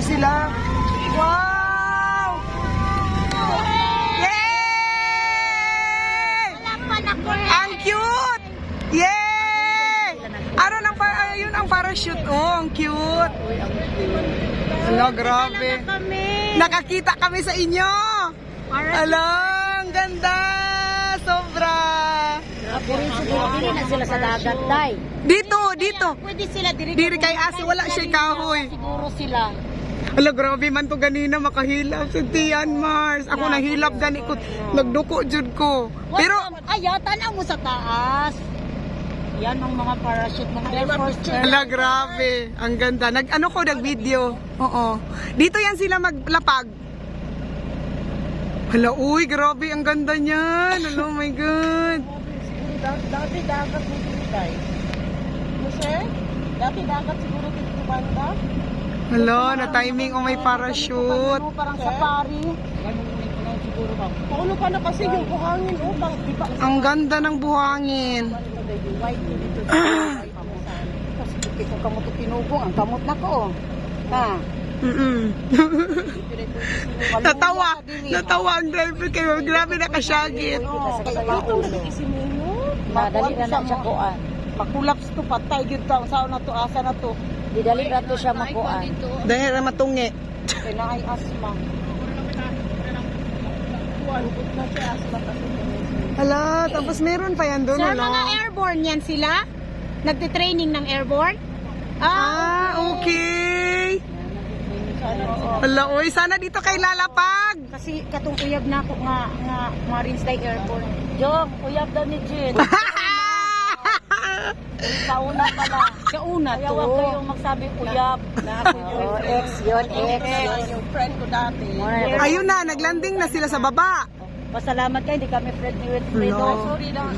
sila. Wow! Yay! Ang cute! Yay! Ayun ang parachute. Oh, ang cute. Hello, grabe. Nakakita kami sa inyo. Hello, ang ganda. Sobra. Hindi na sila sa dagat, day. Dito. Pwede sila Diri kay Asi, wala siya kahoy. Siguro sila. Ala, grabe man to ganina makahilap sa Tian Mars. Ako nahilap gani ko, nagduko jud ko. Pero Ayatan ang mo sa taas. Yan ang mga parachute, mga Air Force. ala, grabe. Ang ganda. Nag-video. Oo. Dito yan sila maglapag. Hala, uy, grabe. Ang ganda niyan. Oh my God. Dati dagat mo dito, day. Muse? Dati dagat siguro dito banda. Hala, na-timing may parachute. Parang safari. Paulo pa na kasi yung buhangin. Ang ganda ng buhangin. Kasi ito kamot tinugong. Ang kamot na ko. Ha? Natawa ang driver kayo. Grabe nakasyagit. Madali na siya kuan. Makulaps to patay gyud ta sa na to asa na to. Didali ra to siya makuan. Dahil na matungi. Kay naay asma. Kuan put na siya asma kasi. Hala, tapos meron pa yan doon. Sir, mga airborne yan sila? Nagtitraining ng airborne? Okay. Hala, oy, sana dito kay lalapag. Kasi katong uyab na ako nga Marines Day airborne. Jom, uyab daw ni Jin. Sa una pala. Sa una Kaya to. wag kayong magsabi uyab. Ex yun, ex. Yung friend ko dati. Ayun na, naglanding na sila sa baba. Pasalamat kayo, hindi kami friend ni Wilfredo. No. Sorry lang.